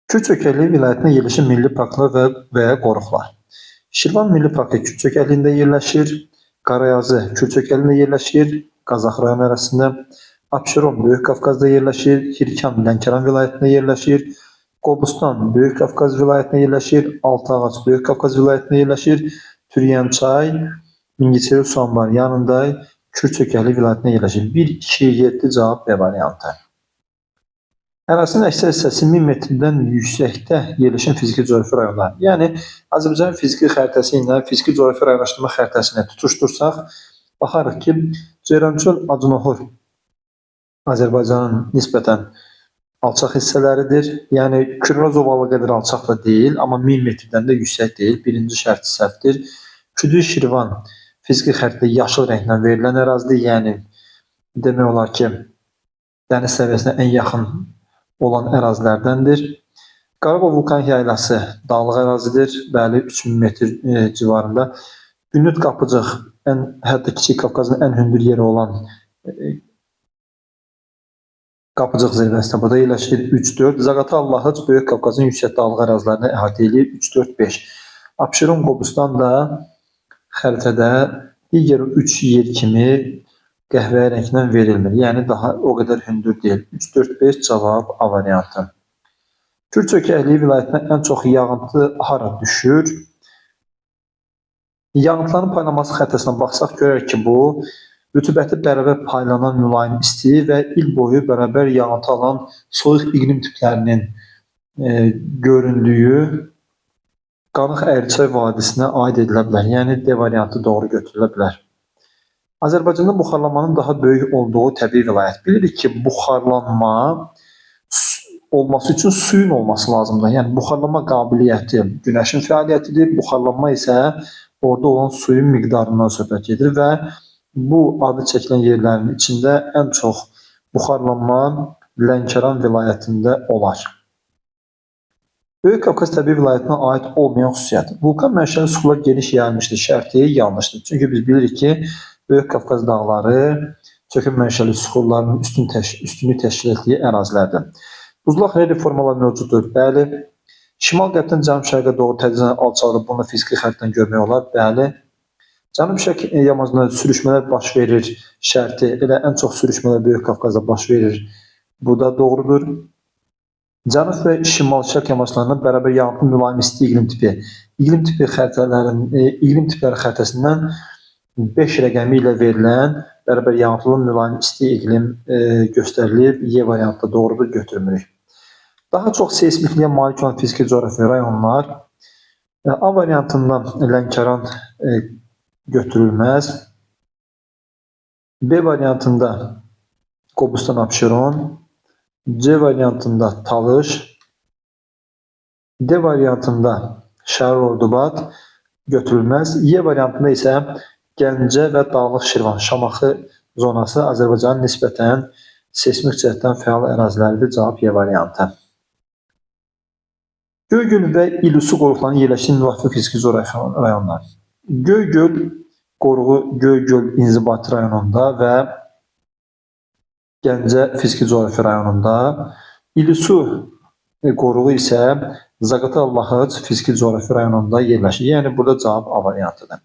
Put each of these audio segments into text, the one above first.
Kürçökəli vilayətində yerləşən milli parklar və ya qoruqlar. Şirvan Milli Parkı Kürçökəlində yerləşir. Qarayazı Kürçökəlində yerləşir, Qazax rayonu ərazisində. Abşeron Böyük Qafqazda yerləşir, Hirkan Lənkəran vilayətində yerləşir, Qobustan Böyük Qafqaz vilayətində yerləşir, Altıağac Böyük Qafqaz vilayətində yerləşir, Türyançay Mingəçevir su anbarı yanında Kürçökəli vilayətində yerləşir. 1, 2, 7 cavab B variantı. Ərazinin əksər hissəsi 1000 metrdən yüksəkdə yerləşən fiziki coğrafi rayonlar. Yəni, Azərbaycan fiziki xəritəsi ilə fiziki coğrafi rayonlaşdırma xəritəsini tutuşdursaq, baxarıq ki, Ceyrançöl, Acınoxor Azərbaycanın nisbətən alçaq hissələridir. Yəni, Kürraz ovalı qədər alçaq da deyil, amma 1000 metrdən də yüksək deyil. Birinci şərt səhvdir. Küdü Şirvan fiziki xəritədə yaşıl rənglə verilən ərazidir. Yəni, demək olar ki, dəniz səviyyəsinə ən yaxın olan ərazilərdəndir. Qarabağ vulkan yaylası dağlıq ərazidir. Bəli, 3000 metr civarında. Günnüt Qapıcıq, hətta Kiçik Qafqazın ən hündür yeri olan Qapıcıq zirvəsində burada yerləşir 3-4. Zaqatala Lahıc Böyük Qafqazın yüksək dağlıq ərazilərini əhatə edir 3-4-5. Abşeron Qobustan da xəritədə digər 3 yer kimi qəhvəyi rəngdən verilmir. Yəni, daha o qədər hündür deyil. 3-4-5 cavab A variantı. Kürçökəli vilayətində ən çox yağıntı hara düşür? Yağıntıların paylanması xəritəsinə baxsaq, görək ki, bu rütubəti bərabər paylanan mülayim isti və il boyu bərabər yağıntı alan soyuq iqlim tiplərinin göründüyü Qanıq Ərçay vadisinə aid edilə bilər. Yəni, D variantı doğru götürülə bilər. Azərbaycanda buxarlanmanın daha böyük olduğu təbii vilayət. Bilirik ki, buxarlanma olması üçün suyun olması lazımdır. Yəni, buxarlanma qabiliyyəti günəşin fəaliyyətidir. Buxarlanma isə orada olan suyun miqdarından söhbət gedir və bu adı çəkilən yerlərin içində ən çox buxarlanma Lənkəran vilayətində olar. Böyük Qafqaz təbii vilayətinə aid olmayan xüsusiyyət. Vulkan mənşəli sular geniş yayılmışdır. Şərti yanlışdır. Çünki biz bilirik ki, Böyük Qafqaz dağları çökün mənşəli suxurların üstünü təşkil etdiyi ərazilərdir. Buzlaq relief formaları mövcuddur. Bəli. Şimal-qərbdən cənub-şərqə doğru tədricən alçalır. Bunu fiziki xəritdən görmək olar. Bəli. Cənub-şərq yamacında sürüşmələr baş verir. Şərti elə ən çox sürüşmələr Böyük Qafqazda baş verir. Bu da doğrudur. Cənub və şimal-şərq yamaclarında bərabər yağıntı mülayim isti iqlim tipi. İqlim tipləri xəritəsindən 5 rəqəmi ilə verilən bərabər yağıntılı mülayim isti iqlim göstərilib. Y variantda doğrudur, götürmürük. Daha çox seismikliyə malik olan fiziki coğrafi rayonlar A variantından Lənkəran götürülməz. B variantında Qobustan Abşeron, C variantında Talış, D variantında Şərur Ordubad götürülməz. Y variantında isə Gəncə və Dağlıq Şirvan, Şamaxı zonası Azərbaycanın nisbətən seismik cəhətdən fəal əraziləridir. Cavab Y variantı. Göygöl və İlisu qoruqlarının yerləşdiyi müvafiq fiziki coğrafi rayonlar. Göygöl qoruğu Göygöl inzibati rayonunda və Gəncə fiziki coğrafi rayonunda. İlisu qoruğu isə Zaqatala Lahıc fiziki coğrafi rayonunda yerləşir. Yəni, burada cavab A variantıdır.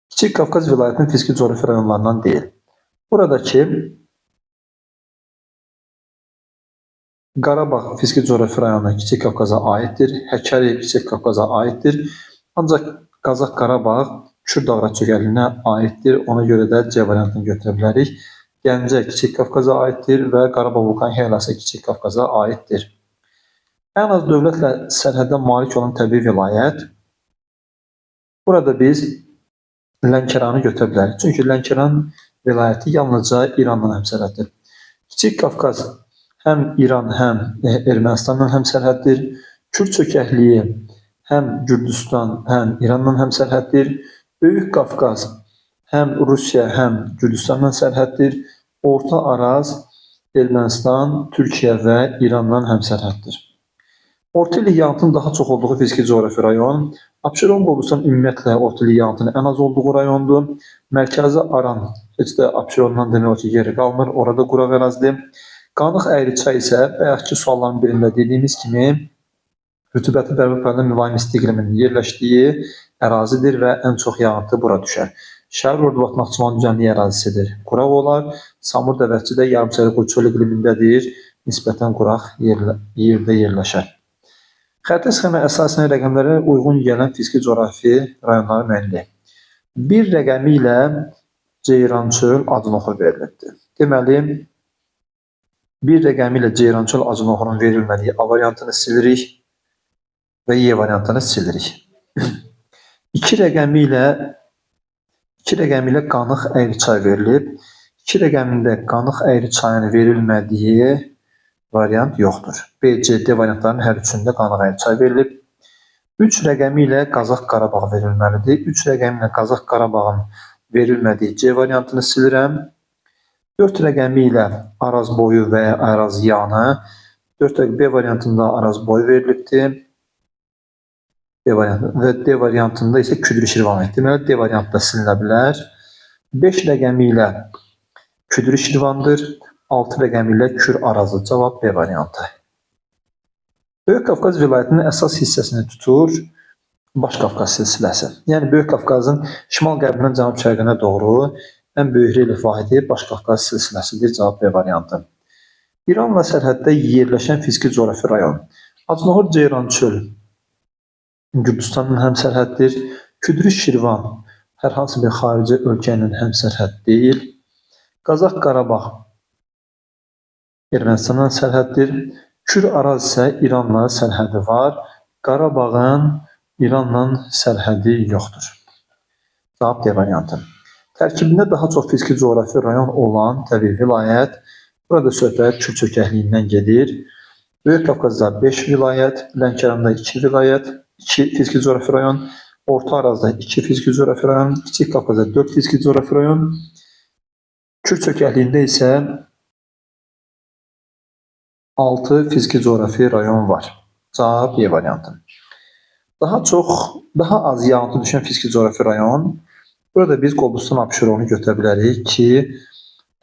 Kiçik Qafqaz vilayətinin fiziki coğrafi rayonlarından deyil. Buradakı Qarabağ fiziki coğrafi rayonu Kiçik Qafqaza aiddir. Həkəri Kiçik Qafqaza aiddir. Ancaq Qazax Qarabağ Kür dağ çökəlliyinə aiddir. Ona görə də C variantını götürə bilərik. Gəncə Kiçik Qafqaza aiddir və Qarabağ vulkan yaylası Kiçik Qafqaza aiddir. Ən az dövlətlə sərhəddən malik olan təbii vilayət. Burada biz Lənkəranı götürə bilərik. Çünki Lənkəran vilayəti yalnızca İranla həmsərhəddir. Kiçik Qafqaz həm İran, həm Ermənistanla həmsərhəddir. Kür çökəkliyi həm Gürcüstan, həm İranla həmsərhəddir. Böyük Qafqaz həm Rusiya, həm Gürcüstanla sərhəddir. Orta Araz Ermənistan, Türkiyə və İranla həmsərhəddir. Orta illik yağıntının daha çox olduğu fiziki coğrafi rayon. Abşeron Qobustan ümumiyyətlə orta illik yağıntının ən az olduğu rayondur. Mərkəzi Aran heç də Abşerondan demək o ki, yeri qalmır. Orada quraq ərazidir. Qanıq Əyriçay isə bayaqki sualların birində dediyimiz kimi rütubətin bərabər payında mülayim isti iqlimin yerləşdiyi ərazidir və ən çox yağıntı bura düşər. Şəhər Ordubad Naxçıvan düzənlik ərazisidir. Quraq olar. Samur Dəvətçi də yarımçayırıq çöl iqlimindədir. Nisbətən quraq yerdə yerləşər. Xəritə sxemə əsasən rəqəmlərə uyğun gələn fiziki coğrafi rayonları müəyyən. Bir rəqəmi ilə Ceyrançöl Acınoxur verilibdir. Deməli, bir rəqəmi ilə Ceyrançöl Acınoxurun verilmədiyi A variantını silirik və Y variantını silirik. İki rəqəmi ilə Qanıq Əyriçay verilib. İki rəqəmində Qanıq Əyriçayın verilmədiyi variant yoxdur. B, C, D variantlarının hər üçündə Qanıq Əyriçay verilib. 3 rəqəmi ilə Qazax Qarabağ verilməlidir. 3 rəqəmi ilə Qazax Qarabağın verilmədiyi C variantını silirəm. 4 rəqəmi ilə Arazboyu və ya Arazyanı. 4 rəqəmi B variantında Arazboyu verilibdir. Və D variantında isə Küdrü Şirvan etdirməli. D variantı da silinə bilər. 5 rəqəmi ilə Küdrü Şirvandır. 6 rəqəmi ilə Kür Arazı. Cavab B variantı. Böyük Qafqaz vilayətinin əsas hissəsini tutur Baş Qafqaz silsiləsi. Yəni Böyük Qafqazın şimal-qərbindən cənub-şərqinə doğru ən böyük relyef vahidi Baş Qafqaz silsiləsidir. Cavab B variantı. İranla sərhəddə yerləşən fiziki coğrafi rayon. Acınoxur Ceyrançöl Gürcüstanın həmsərhəddir. Küdrü Şirvan hər hansı bir xarici ölkənin həmsərhəd deyil. Qazax Qarabağ Ermənistanla sərhəddir. Kür Araz isə İranla sərhədi var. Qarabağın İranla sərhədi yoxdur. Cavab D variantı. Tərkibində daha çox fiziki coğrafi rayon olan təbii vilayət. Burada söhbət Kür çökəkliyindən gedir. Böyük Qafqazda 5 vilayət, Lənkəranda 2 vilayət, 2 fiziki coğrafi rayon, Orta Arazda 2 fiziki coğrafi rayon, Kiçik Qafqazda 4 fiziki coğrafi rayon, Kür çökəkliyində isə 6 fiziki coğrafi rayon var. Cavab Y variantı. Daha az yağıntı düşən fiziki coğrafi rayon. Burada biz Qobustan Abşeronunu götürə bilərik ki,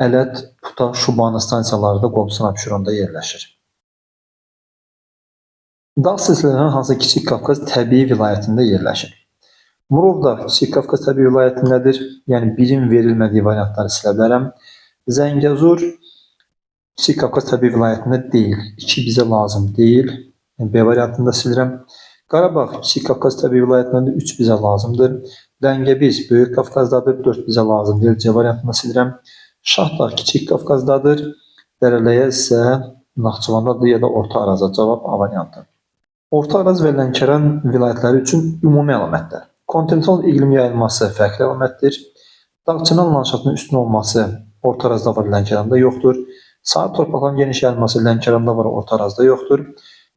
Ələt, Puta, Şubanı stansiyaları da Qobustan Abşeronunda yerləşir. Dağ silsilələrinin hansı Kiçik Qafqaz təbii vilayətində yerləşir? Murov da Kiçik Qafqaz təbii vilayətindədir. Yəni birin verilmədiyi variantları silə bilərəm. Zəngəzur Kiçik Qafqaz təbii vilayətində deyil. 2 bizə lazım deyil. B variantını da silirəm. Qarabağ Kiçik Qafqaz təbii vilayətində 3 bizə lazımdır. Ləngəbiz Böyük Qafqazdadır. 4 bizə lazım deyil. C variantını da silirəm. Şahdağ Kiçik Qafqazdadır. Dərələyə isə Naxçıvandadır ya da Orta Araza. Cavab A variantı. Orta Araz və Lənkəran vilayətləri üçün ümumi əlamətlər. Kontinental iqlim yayılması fərqli əlamətdir. Dağ-çimen landşaftının üstün olması Orta Arazda var, Lənkəranda yoxdur. Sahil torpaqların geniş yayılması Lənkəranda var, Orta Arazda yoxdur.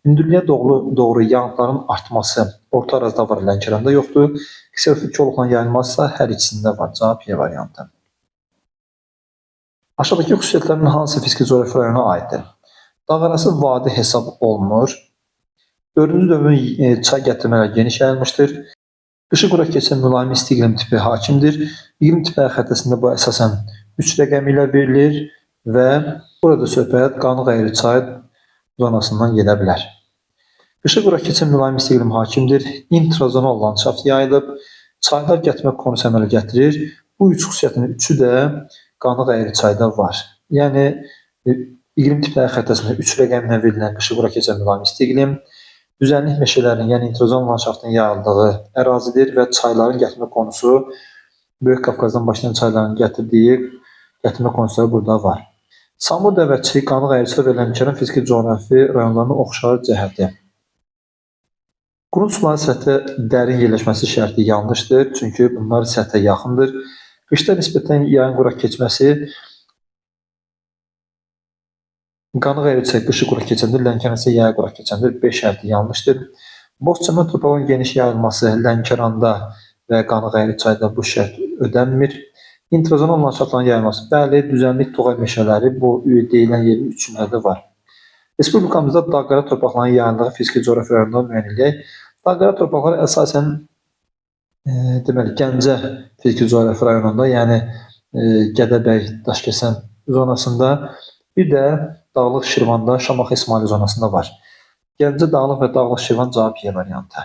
Hündürlüyə doğru yağıntıların artması Orta Arazda var, Lənkəranda yoxdur. Qısa koluqların yayılması isə hər ikisində var. Cavab Y variantı. Aşağıdakı xüsusiyyətlərin hansı fiziki coğrafi rayona aiddir? Dağarası vadi hesab olunur. 4-cü dövrün çay gətirmələri geniş yayılmışdır. Qışı quraq keçən mülayim isti iqlim tipi hakimdir. İqlim tipləri xəritəsində bu əsasən 3 rəqəmi ilə verilir və burada söhbət Qanıq Əyriçay zonasından gedə bilər. Qışı quraq keçən mülayim isti iqlim hakimdir. İntrazonal landşaft yayılıb. Çaylar gətirmə konusu əmələ gətirir. Bu üç xüsusiyyətin üçü də Qanıq Əyriçayda var. Yəni iqlim tipləri xəritəsində 3 rəqəmi ilə verilən qışı quraq keçən mülayim isti iqlim düzənlik meşələrin, yəni intrazon landşaftın yayıldığı ərazidir və çayların gətirmə konusu Böyük Qafqazdan başlayan çayların gətirmə konusu burada var. Samur Dəvətçi, Qanıq Əyriçay və Lənkəran fiziki coğrafi rayonlarının oxşar cəhəti. Qurun suların səthə dərin yerləşməsi şərti yanlışdır, çünki bunlar səthə yaxındır. Qışda nisbətən yayın quraq keçməsi Qanıq Əyriçay qışı quraq keçəndir, Lənkəran isə yayı quraq keçəndir. B şərti yanlışdır. Boz-çəmən torpağın geniş yayılması Lənkəranda və Qanıq Əyriçayda bu şərt ödənmir. İntrazonal landşaftların yayılması. Bəli, düzənlik toğay meşələri bu deyilən yerin üçündə də var. Respublikamızda dağ-qara torpaqların yayıldığı fiziki coğrafi rayonları müəyyən edək. Dağ-qara torpaqlar əsasən deməli Gəncə fiziki coğrafi rayonunda, yəni Gədəbəy, Daşkəsən zonasında, bir də Dağlıq Şirvanda Şamaxı İsmaili zonasında var. Gəncə Dağlıq və Dağlıq Şirvan cavab Y variantı.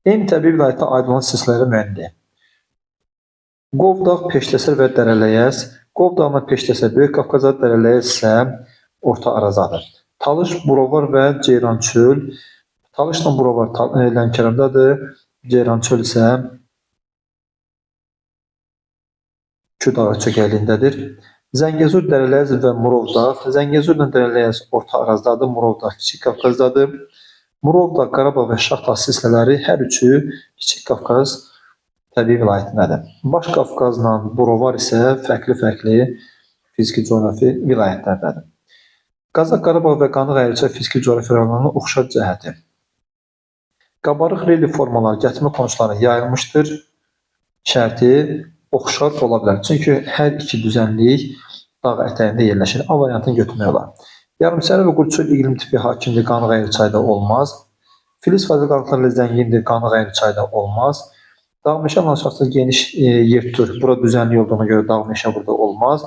Eyni təbii vilayətə aid olan silsilələrə müəyyən. Qovdağ, Peştəsər və Dərələyəz. Qovdağla Peştəsər Böyük Qafqaza, Dərələyəz isə Orta Arazadır. Talış, Burovar və Ceyrançöl. Talışla Burovar Lənkərandadır. Ceyrançöl isə Küdağı çökəkliyindədir. Zəngəzur, Dərələyəz və Murovdağ. Zəngəzurla Dərələyəz Orta Arazdadır. Murovdağ Kiçik Qafqazdadır. Murovdağ, Qarabağ və Şahdağ silsilələri hər üçü Kiçik Qafqaz təbii vilayətindədir. Baş Qafqazla Burovar isə fərqli fiziki coğrafi vilayətlərdədir. Qazax, Qarabağ və Qanıq Əyirçay fiziki coğrafi rayonlarının oxşar cəhəti. Qabarıq relif formaları gətirmə qonşularına yayılmışdır. Şərti oxşar ola bilər. Çünki hər iki düzənlik dağ ətəyində yerləşir. A variantını götürmək olar. Yarımçəri və qurçöl iqlim tipi hakimdir, Qanıq Əyirçayda olmaz. Filiz fazla qalıqlarla zəngindir, Qanıq Əyirçayda olmaz. Dağ-meşə landşaftında geniş yer tutur. Bura düzənlik olduğuna görə dağ-meşə burada olmaz.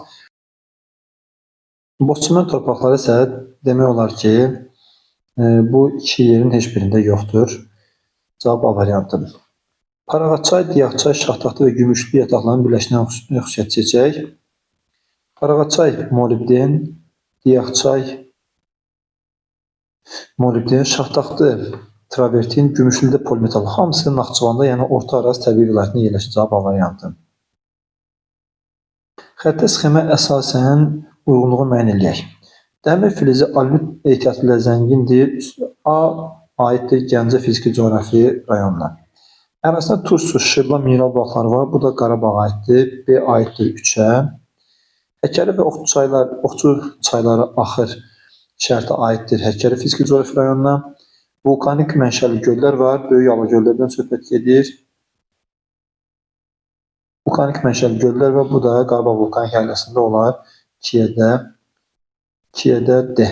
Boz-çimən torpaqları isə demək olar ki, bu iki yerin heç birində yoxdur. Cavab A variantıdır. Parağaçay, Diyaqçay, Şaxtaxtı və Gümüşlü yataqlarının birləşdirilən xüsusiyyət seçək. Parağaçay, molibden, Diyaqçay, molibden, Şaxtaxtı, travertin, Gümüşlüdə polimetal. Hamısı Naxçıvanda, yəni Orta Araz təbii vilayətində yerləşir. Cavab A variantı. Xəttə sxemə əsasən uyğunluğu müəyyən edək. Dəmir filizi alümit ehtiyatı ilə zəngindir. A aiddir Gəncə fiziki coğrafi rayonuna. Ərazisində turşu, şırla mineral blokları var. Bu da Qarabağa aiddir. B aiddir 3-ə. Həkəri və Oxçu çayları axır şərti aiddir Həkəri fiziki coğrafi rayonuna. Vulkanik mənşəli göllər var. Böyük Yala göllərdən söhbət gedir. Vulkanik mənşəli göllər və bu da Qarabağ vulkanik yaylasında olar. 2-yə D.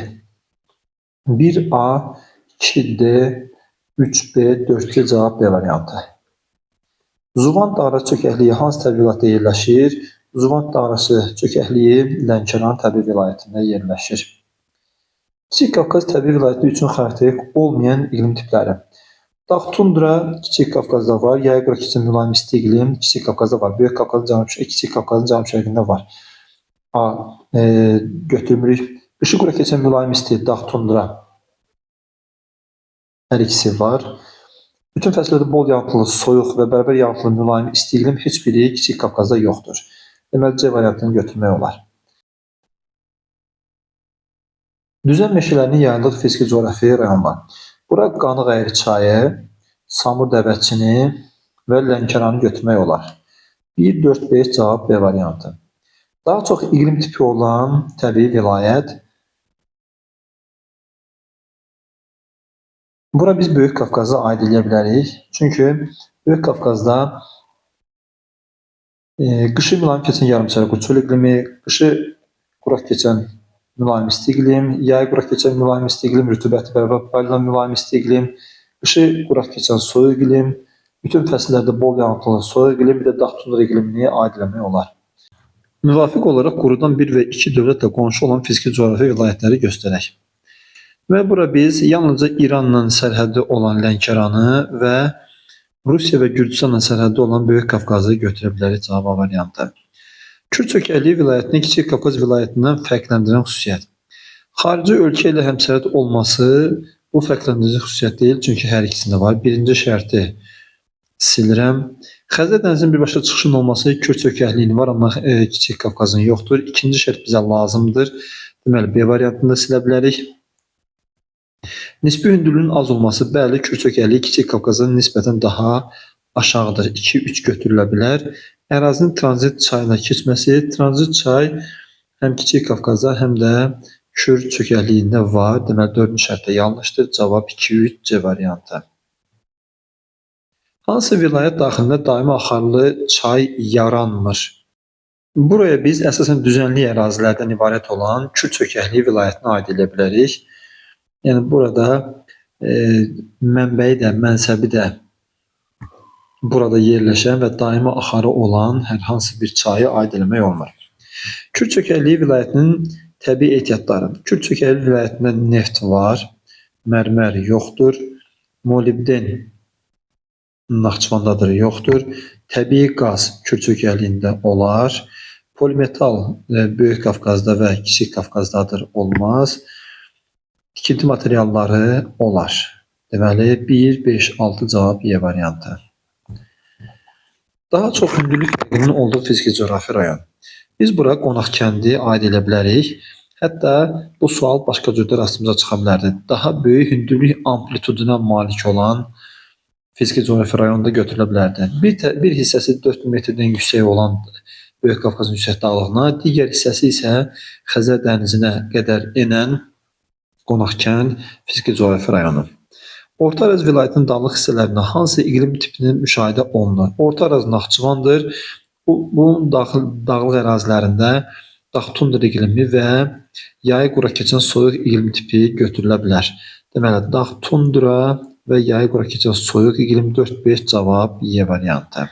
1A, 2D, 3B, 4C cavab B variantı. Zuvant dağarası çökəkliyi hansı təbii vilayətdə yerləşir? Zuvant dağarası çökəkliyi Lənkəran təbii vilayətində yerləşir. Kiçik Qafqaz təbii vilayəti üçün xarakterik olmayan iqlim tipləri. Dağ tundra Kiçik Qafqazda var. Yayı qura keçən mülayim isti iqlim Kiçik Qafqazda var. Böyük Qafqazın Kiçik Qafqazın cənub-şərqində var. A götürmürük. Qışı qura keçən mülayim isti dağ tundra. Hər ikisi var. Bütün fəsillərdə bol yağıntılı, soyuq və bərabər yağıntılı mülayim isti iqlim heç biri Kiçik Qafqazda yoxdur. Deməli C variantını götürmək olar. Düzən meşələrinin yayıldığı fiziki coğrafi rayon var. Bura Qanıq Əyirçayı, Samur Dəvəçini və Lənkəranı götürmək olar. 1, 4, 5 cavab B variantı. Daha çox iqlim tipi olan təbii vilayət. Bura biz Böyük Qafqaza aid edə bilərik. Çünki Böyük Qafqazda qışı mülayim keçən yarımçəri çöl iqlimi, qışı quraq keçən mülayim isti iqlim, yayı quraq keçən mülayim isti iqlim, rütubəti bərabər paylanan mülayim isti iqlim, qışı quraq keçən soyuq iqlim, bütün fəsillərdə bol yağıntılı soyuq iqlim, bir də dağ tundra iqlimini aid eləmək olar. Müvafiq olaraq qurudan 1 və 2 dövlətlə qonşu olan fiziki coğrafi vilayətləri göstərək. Və bura biz yalnızca İranla sərhəddi olan Lənkəranı və Rusiya və Gürcüstanla sərhəddi olan Böyük Qafqazı götürə bilərik. Cavab A variantı. Kür çökəkliyi vilayətini Kiçik Qafqaz vilayətindən fərqləndirən xüsusiyyət. Xarici ölkə ilə həmsərhəd olması bu fərqləndirici xüsusiyyət deyil, çünki hər ikisində var. Birinci şərti silirəm. Xəzər dənizinin birbaşa çıxışının olması Kür çökəkliyinin var, amma Kiçik Qafqazın yoxdur. İkinci şərt bizə lazımdır. Deməli, B variantını da silə bilərik. Nisbi hündürlüyün az olması, bəli, Kür çökəkliyi Kiçik Qafqazdan nisbətən daha aşağıdır. 2-3 götürülə bilər. Ərazinin tranzit çayına keçməsi, tranzit çay həm Kiçik Qafqazda, həm də Kür çökəkliyində var. Deməli, 4-cü şərtdə yanlışdır. Cavab 2-3 C variantı. Hansı vilayət daxilində daimi axarlı çay yaranmır? Buraya biz əsasən düzənlik ərazilərdən ibarət olan Kür çökəkliyi vilayətinə aid edə bilərik. Yəni burada mənbəyi də, mənsəbi də burada yerləşən və daimi axarı olan hər hansı bir çayı aid eləmək olmur. Kür çökəkliyi vilayətinin Təbii ehtiyatları. Kürçükəli vilayətində neft var, mərmər yoxdur, molibden Naxçıvandadır, yoxdur. Təbii qaz Kürçükəlində olar. Polimetal Böyük Qafqazda və Kiçik Qafqazdadır, olmaz. Tikinti materialları olar. Deməli 1, 5, 6 cavab Y variantı. Daha çox hündürlük fərqinin olduğu fiziki coğrafi rayon. Biz bura qonaq kəndi aid edə bilərik. Hətta bu sual başqa cürdə rastımıza çıxa bilərdi. Daha böyük hündürlük amplituduna malik olan fiziki coğrafi rayonda götürülə bilərdi. Bir hissəsi 4000 metrdən yüksək olan Böyük Qafqazın yüksək dağlığına, digər hissəsi isə Xəzər dənizinə qədər enən Qonaqkənd fiziki coğrafi rayonu. Orta Araz vilayətinin dağlıq hissələrində hansı iqlim tipinin müşahidə olunur? Orta Araz Naxçıvandır. Bunun dağlıq ərazilərində dağ tundra iqlimi və yayı qura keçən soyuq iqlim tipi götürülə bilər. Deməli, dağ tundra və yayı qura keçən soyuq iqlim 4-5 cavab Y variantı.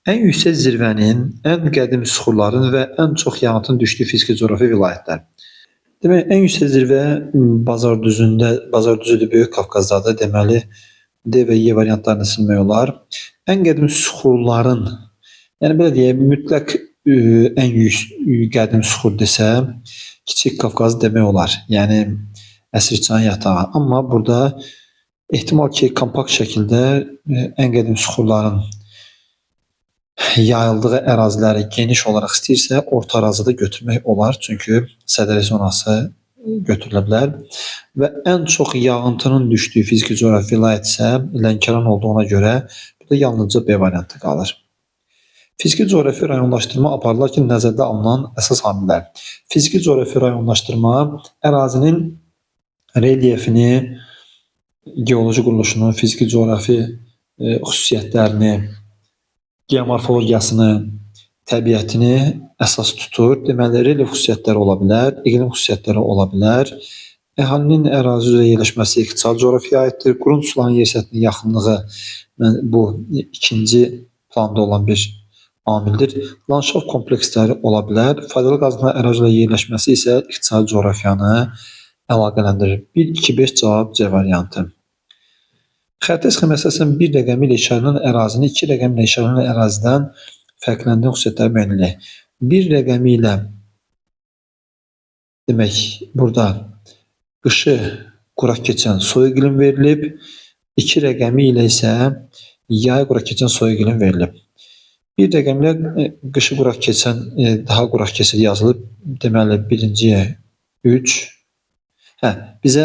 Ən yüksək zirvənin, ən qədim süxurların və ən çox yağıntının düşdüyü fiziki coğrafi vilayətlər. Demək, ən yüksək zirvə Bazardüzüdür, Böyük Qafqazdadır. Deməli, D və Y variantlarını silmək olar. Ən qədim süxurların, yəni belə deyək, mütləq ən qədim süxur desə, Kiçik Qafqaz demək olar. Yəni, Əsrçayın yatağı. Amma burada ehtimal ki, kompakt şəkildə ən qədim süxurların yayıldığı əraziləri geniş olaraq istəyirsə, Orta Arazı da götürmək olar. Çünki sədəri zonası götürülə bilər. Və ən çox yağıntının düşdüyü fiziki coğrafi vilayət isə Lənkəran olduğuna görə burada yalnızca B variantı qalır. Fiziki coğrafi rayonlaşdırma aparılarkən nəzərdə alınan əsas amillər. Fiziki coğrafi rayonlaşdırma ərazinin relyefini, geoloji quruluşunu, fiziki coğrafi xüsusiyyətlərini, geomorfologiyasını, təbiətini əsas tutur. Deməli, relyef xüsusiyyətləri ola bilər, iqlim xüsusiyyətləri ola bilər. Əhalinin ərazi üzrə yerləşməsi iqtisadi coğrafiyaya aiddir. Qurun sularının yer səthinin yaxınlığı bu ikinci planda olan bir amildir. Landşaft kompleksləri ola bilər. Faydalı qazıntıların ərazi üzrə yerləşməsi isə iqtisadi coğrafiyanı əlaqələndirir. 1, 2, 5 cavab C variantı. Xəritə sxemi əsasən bir rəqəmi ilə işarələnən ərazini iki rəqəmi ilə işarələnən ərazidən fərqləndirən xüsusiyyətləri müəyyən edək. Bir rəqəmi ilə demək, burada qışı quraq keçən soyuq iqlim verilib, iki rəqəmi ilə isə yay quraq keçən soyuq iqlim verilib. Bir rəqəmi ilə qışı quraq keçən, daha quraq keçir yazılıb. Deməli, birinciyə 3. Bizə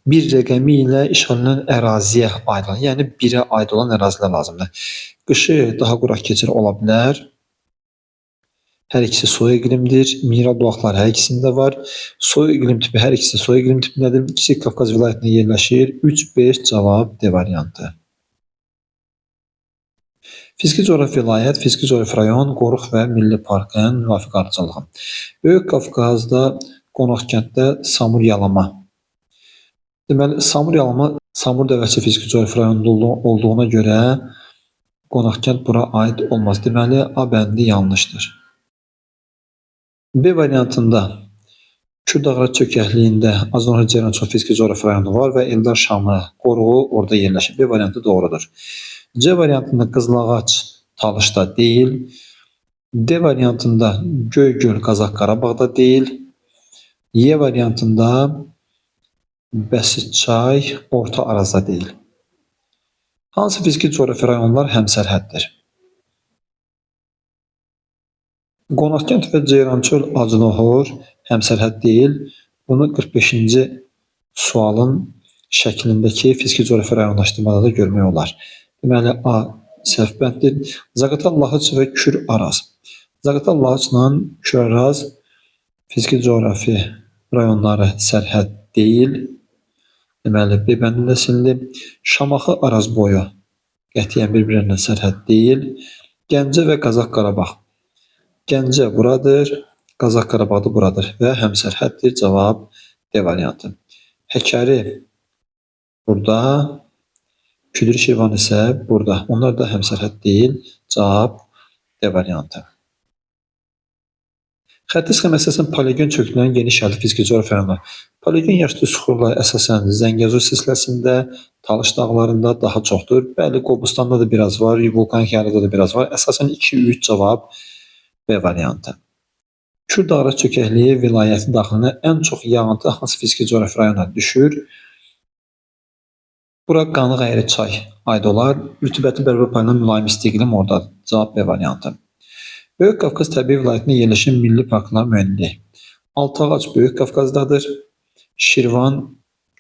bir rəqəmi ilə işarələnən əraziyə aid olan, yəni 1-ə aid olan ərazilər lazımdır. Qışı daha quraq keçir ola bilər. Hər ikisi soyuq iqlimdir. Mineral bulaqlar hər ikisində var. Soyuq iqlim tipi hər ikisi soyuq iqlim tipindədir. Kiçik Qafqaz vilayətində yerləşir. 3, 5 cavab D variantı. Fiziki coğrafi vilayət, fiziki coğrafi rayon, qoruq və milli parkın müvafiq ardıcılığı. Böyük Qafqazda Qonaqkənddə Samur yalama. Deməli, Samur dəvəçi fiziki coğrafi rayonunda olduğuna görə Qonaqkənd bura aid olmaz. Deməli, A bəndi yanlışdır. B variantında Kürdağra çökəkliyində Azərbaycan Ceyrançol fiziki coğrafi rayonu var və Eldar Şamı qoruğu orada yerləşir. B variantı doğrudur. C variantında Qızılağac Talışda deyil. D variantında Göygöl Qazax Qarabağda deyil. Y variantında Bəsitçay Orta Arazda deyil. Hansı fiziki coğrafi rayonlar həmsərhəddir? Qonaqkənd və Ceyrançol Acılohor həmsərhəd deyil. Bunu 45-ci sualın şəklindəki fiziki coğrafi rayonlaşdırmada da görmək olar. Deməli, A səhv bənddir. Zaqatala, Laçın və Kür Araz. Zaqatala, Laçınla Kür Araz fiziki coğrafi rayonları sərhəd deyil. Deməli, B bəndində silinib. Şamaxı, Araz boyu qətiyyən bir-birlərindən sərhəd deyil. Gəncə və Qazax Qarabağ. Gəncə buradır, Qazax Qarabağ da buradır və həmsərhəddir. Cavab D variantı. Həkəri burada, Küdür Şirvan isə burada. Onlar da həmsərhəd deyil. Cavab D variantı. Xətti sxem əsasən poligon çöküntülərin geniş yayıldığı fiziki coğrafi rayonlar. Poligon yaşlı süxurlar əsasən Zəngəzur silsiləsində, Talış dağlarında daha çoxdur. Bəli, Qobustanda da biraz var, vulkanik yaylıqda da biraz var. Əsasən 2-3 cavab B variantı. Kür dağları çökəkliyi vilayəti daxilinə ən çox yağıntı hansı fiziki coğrafi rayona düşür? Bura Qanıq Əyri çay aid olar. Rütubətli bərabər paylanan mülayim isti iqlim oradadır. Cavab B variantı. Böyük Qafqaz təbii vilayətində yerləşən milli parklar müəyyənliyi. Altıağac Böyük Qafqazdadır. Şirvan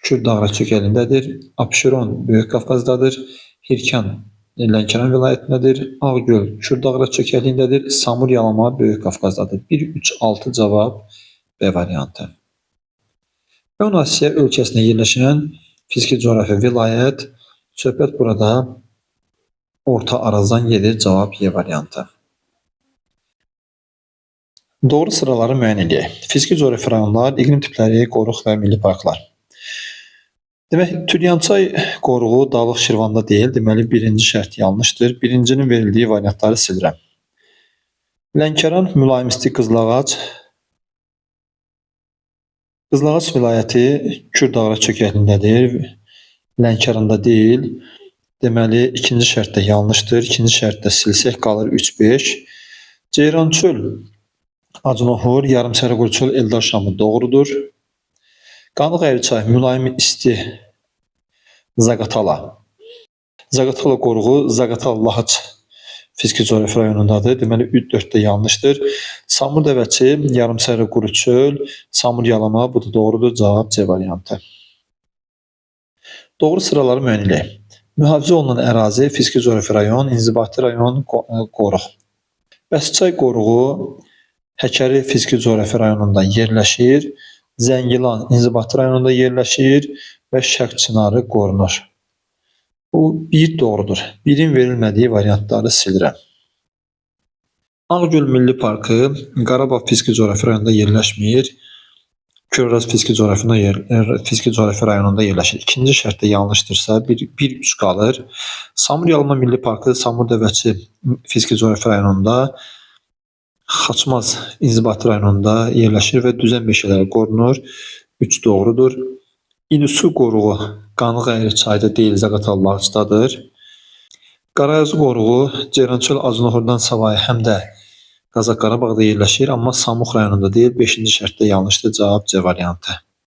Kür dağları çökəkliyindədir. Abşeron Böyük Qafqazdadır. Hirkan Lənkəran vilayətindədir. Ağgöl Kür dağları çökəkliyindədir. Samur Yalama Böyük Qafqazdadır. 1-3-6 cavab B variantı. Ön Asiya ölkəsində yerləşən fiziki coğrafi vilayət. Söhbət burada Orta Arazdan gedir. Cavab Y variantı. Doğru sıraları müəyyən edək. Fiziki coğrafi rayonlar, iqlim tipləri, qoruq və milli parklar. Demək, Türyançay qoruğu Dağlıq Şirvanda deyil. Deməli, birinci şərt yanlışdır. Birincinin verildiyi variantları silirəm. Lənkəran mülayim isti Qızılağac. Qızılağac vilayəti Kür dağları çökəkliyindədir. Lənkəranda deyil. Deməli, ikinci şərtdə yanlışdır. İkinci şərtdə silsək qalır 3-5. Ceyrançöl Acınohur, Yarımsərə Quruçöl, Eldar Şamı doğrudur. Qanıq Əyri çay mülayim isti Zaqatala. Zaqatala qoruğu Zaqatala Lahaç fiziki coğrafi rayonundadır. Deməli 3-4-də yanlışdır. Samur Dəvəçi, Yarımsərə Quruçöl, Samur Yalama bu da doğrudur. Cavab C variantı. Doğru sıraları müəyyən edək. Mühafizə olunan ərazi fiziki coğrafi rayon, inzibati rayon, qoruq. Bəsçay qoruğu Həkəri fiziki coğrafi rayonunda yerləşir. Zəngilan inzibati rayonunda yerləşir və Şərq çinarı qorunur. Bu 1 doğrudur. 1-in verilmədiyi variantları silirəm. Ağgöl Milli Parkı Qarabağ fiziki coğrafi rayonunda yerləşmir. Kür-Araz fiziki coğrafi rayonunda yerləşir. İkinci şərtdə yanlışdırsa 1-3 qalır. Samur Yalama Milli Parkı Samur Dəvəçi fiziki coğrafi rayonunda, Xaçmaz inzibati rayonunda yerləşir və düzən meşələri qorunur. 3 doğrudur. İnüsü qoruğu Qanıq Əyri çayda deyil, Zaqatala Lahaçdadır. Qarayazı qoruğu Ceyrançöl Acınohurdan savayı həm də Qazax Qarabağda yerləşir, amma Samux rayonunda deyil. 5-ci şərtdə yanlışdır. Cavab C variantı.